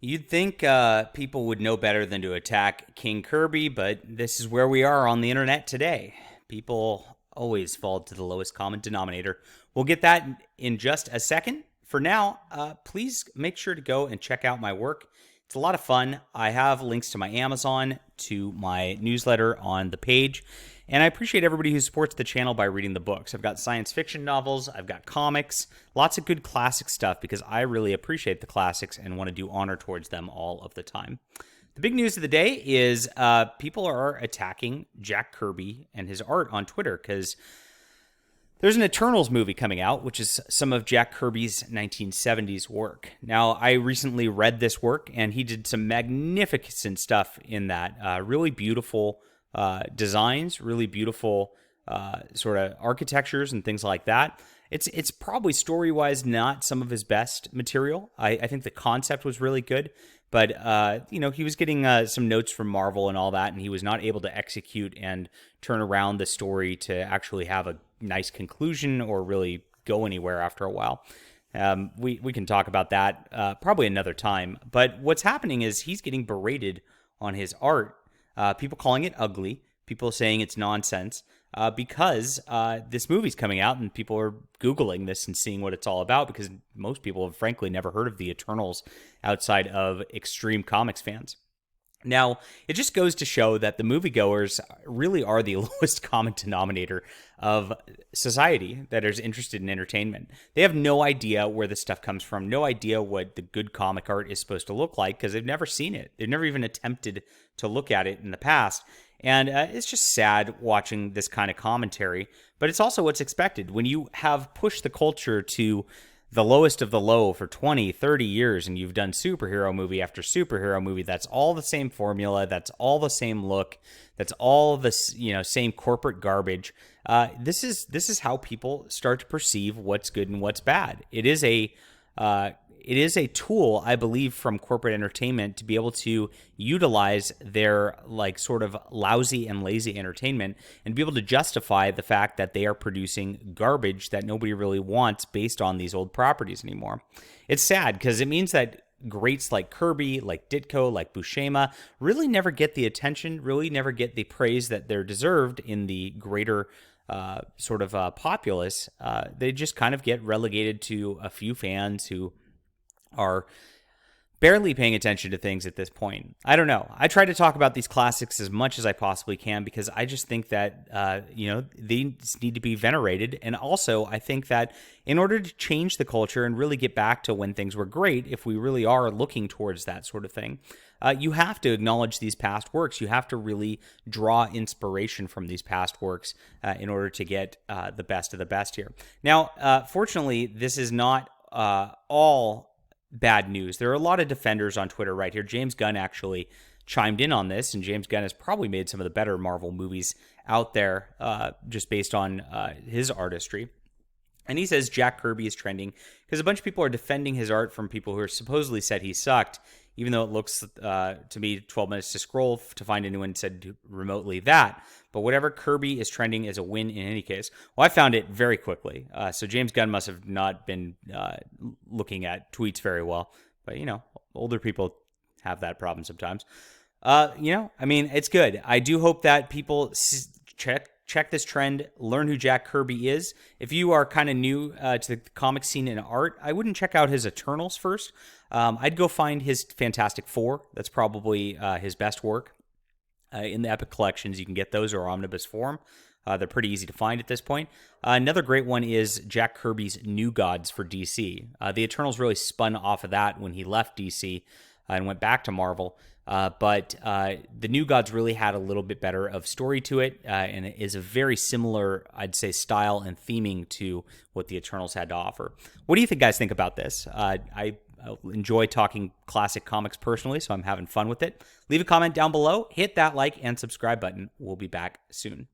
You'd think people would know better than to attack King Kirby, but this is where we are on the internet today. People always fall to the lowest common denominator. We'll get that in just a second. For now, please make sure to go and check out my work. It's a lot of fun. I have links to my Amazon, to my newsletter on the page, and I appreciate everybody who supports the channel by reading the books. I've got science fiction novels, I've got comics, lots of good classic stuff because I really appreciate the classics and want to do honor towards them all of the time. The big news of the day is people are attacking Jack Kirby and his art on Twitter because there's an Eternals movie coming out, which is some of Jack Kirby's 1970s work. Now, I recently read this work, and he did some magnificent stuff in that. Really beautiful designs, really beautiful sort of architectures and things like that. It's probably story-wise not some of his best material. I think the concept was really good, but he was getting some notes from Marvel and all that, and he was not able to execute and turn around the story to actually have a nice conclusion or really go anywhere after a while. We can talk about that probably another time. But what's happening is he's getting berated on his art. People calling it ugly. People saying it's nonsense because this movie's coming out and people are Googling this and seeing what it's all about because most people have frankly never heard of the Eternals outside of extreme comics fans. Now, it just goes to show that the moviegoers really are the lowest common denominator of society that is interested in entertainment. They have no idea where this stuff comes from, no idea what the good comic art is supposed to look like because they've never seen it. They've never even attempted to look at it in the past. And it's just sad watching this kind of commentary, but it's also what's expected. When you have pushed the culture to the lowest of the low for 20, 30 years, and you've done superhero movie after superhero movie, that's all the same formula, that's all the same look, that's all the same corporate garbage. This is how people start to perceive what's good and what's bad. It is a tool, I believe, from corporate entertainment to be able to utilize their sort of lousy and lazy entertainment and be able to justify the fact that they are producing garbage that nobody really wants based on these old properties anymore. It's sad because it means that greats like Kirby, like Ditko, like Buscema really never get the attention, really never get the praise that they're deserved in the greater populace. They just kind of get relegated to a few fans who are barely paying attention to things at this point. I don't know. I try to talk about these classics as much as I possibly can because I just think that, they need to be venerated. And also, I think that in order to change the culture and really get back to when things were great, if we really are looking towards that sort of thing, you have to acknowledge these past works. You have to really draw inspiration from these past works in order to get the best of the best here. Now, fortunately, this is not all bad news. There are a lot of defenders on Twitter right here. James Gunn actually chimed in on this, and James Gunn has probably made some of the better Marvel movies out there just based on his artistry. And he says Jack Kirby is trending because a bunch of people are defending his art from people who are supposedly said he sucked, even though it looks to me 12 minutes to scroll to find anyone said remotely that. But whatever, Kirby is trending is a win in any case. Well, I found it very quickly. So James Gunn must have not been looking at tweets very well. But, older people have that problem sometimes. It's good. I do hope that people check this trend, learn who Jack Kirby is. If you are kind of new to the comic scene and art, I wouldn't check out his Eternals first. I'd go find his Fantastic Four. That's probably his best work. In the Epic collections, you can get those or omnibus form. They're pretty easy to find at this point. Another great one is Jack Kirby's New Gods for DC. The Eternals really spun off of that when he left DC and went back to Marvel. But the New Gods really had a little bit better of story to it, and it is a very similar, I'd say, style and theming to what the Eternals had to offer. What do you guys think about this? I enjoy talking classic comics personally, so I'm having fun with it. Leave a comment down below, hit that like and subscribe button. We'll be back soon.